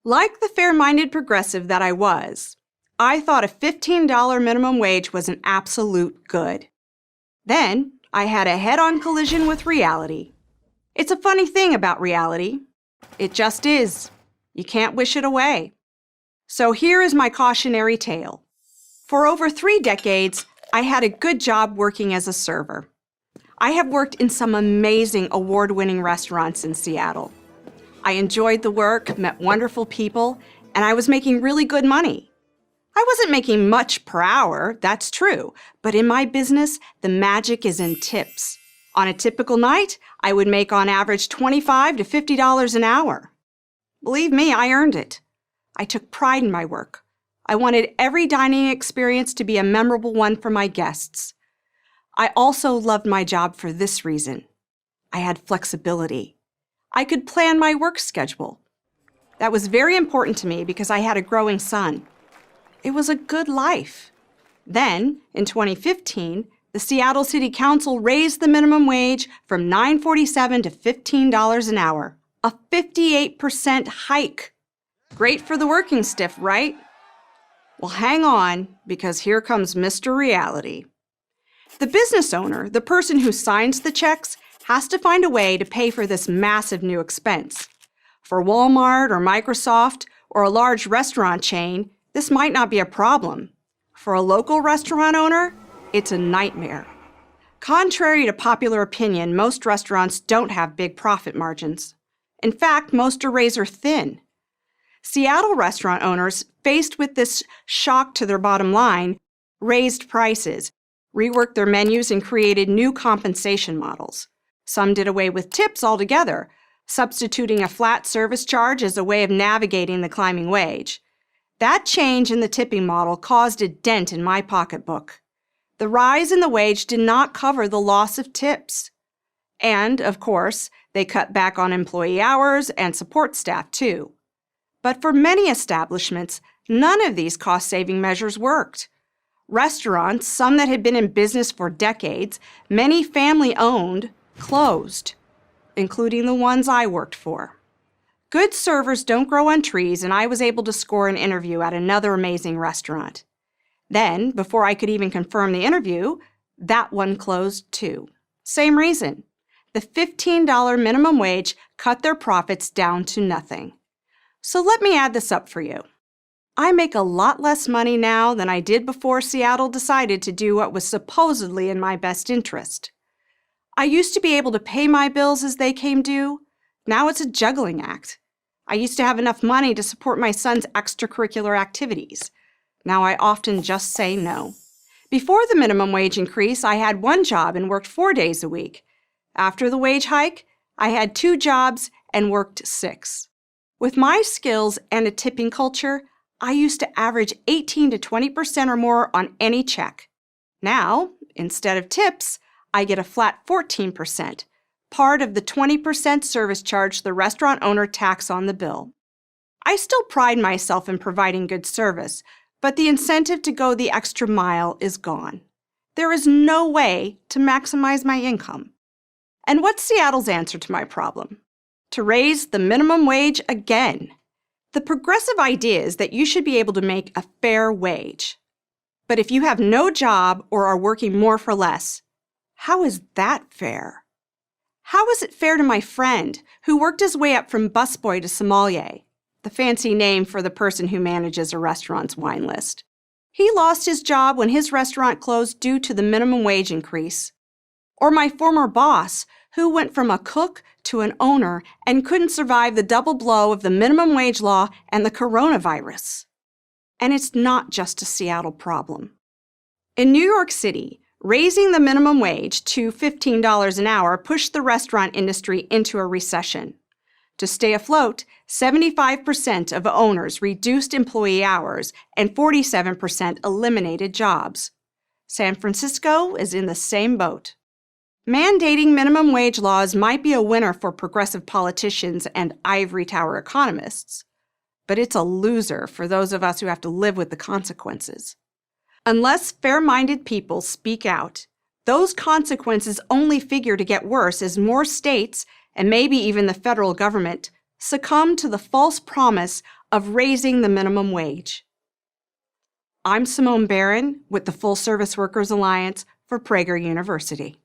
Like the fair-minded progressive that I was, I thought a $15 minimum wage was an absolute good. Then I had a head-on collision with reality. It's a funny thing about reality. It just is. You can't wish it away. So here is my cautionary tale. For over 3 decades, I had a good job working as a server. I have worked in some amazing award-winning restaurants in Seattle. I enjoyed the work, met wonderful people, and I was making really good money. I wasn't making much per hour, that's true, but in my business, the magic is in tips. On a typical night, I would make on average $25 to $50 an hour. Believe me, I earned it. I took pride in my work. I wanted every dining experience to be a memorable one for my guests. I also loved my job for this reason. I had flexibility. I could plan my work schedule. That was very important to me because I had a growing son. It was a good life. Then, in 2015, the Seattle City Council raised the minimum wage from $9.47 to $15 an hour, a 58% hike. Great for the working stiff, right? Well, hang on, because here comes Mr. Reality. The business owner, the person who signs the checks, has to find a way to pay for this massive new expense. For Walmart or Microsoft or a large restaurant chain, this might not be a problem. For a local restaurant owner, it's a nightmare. Contrary to popular opinion, most restaurants don't have big profit margins. In fact, most are razor thin. Seattle restaurant owners, faced with this shock to their bottom line, raised prices, reworked their menus, and created new compensation models. Some did away with tips altogether, substituting a flat service charge as a way of navigating the climbing wage. That change in the tipping model caused a dent in my pocketbook. The rise in the wage did not cover the loss of tips. And, of course, they cut back on employee hours and support staff too. But for many establishments, none of these cost-saving measures worked. Restaurants, some that had been in business for decades, many family-owned, closed, including the ones I worked for. Good servers don't grow on trees, and I was able to score an interview at another amazing restaurant. Then, before I could even confirm the interview, that one closed too. Same reason. The $15 minimum wage cut their profits down to nothing. So let me add this up for you. I make a lot less money now than I did before Seattle decided to do what was supposedly in my best interest. I used to be able to pay my bills as they came due. Now it's a juggling act. I used to have enough money to support my son's extracurricular activities. Now I often just say no. Before the minimum wage increase, I had one job and worked 4 days a week. After the wage hike, I had 2 jobs and worked 6. With my skills and a tipping culture, I used to average 18 to 20% or more on any check. Now, instead of tips, I get a flat 14%, part of the 20% service charge the restaurant owner tacks on the bill. I still pride myself in providing good service, but the incentive to go the extra mile is gone. There is no way to maximize my income. And what's Seattle's answer to my problem? To raise the minimum wage again. The progressive idea is that you should be able to make a fair wage. But if you have no job or are working more for less, how is that fair? How is it fair to my friend who worked his way up from busboy to sommelier, the fancy name for the person who manages a restaurant's wine list? He lost his job when his restaurant closed due to the minimum wage increase. Or my former boss, who went from a cook to an owner and couldn't survive the double blow of the minimum wage law and the coronavirus. And it's not just a Seattle problem. In New York City, raising the minimum wage to $15 an hour pushed the restaurant industry into a recession. To stay afloat, 75% of owners reduced employee hours and 47% eliminated jobs. San Francisco is in the same boat. Mandating minimum wage laws might be a winner for progressive politicians and ivory tower economists, but it's a loser for those of us who have to live with the consequences. Unless fair-minded people speak out, those consequences only figure to get worse as more states, and maybe even the federal government, succumb to the false promise of raising the minimum wage. I'm Simone Barron with the Full Service Workers Alliance for Prager University.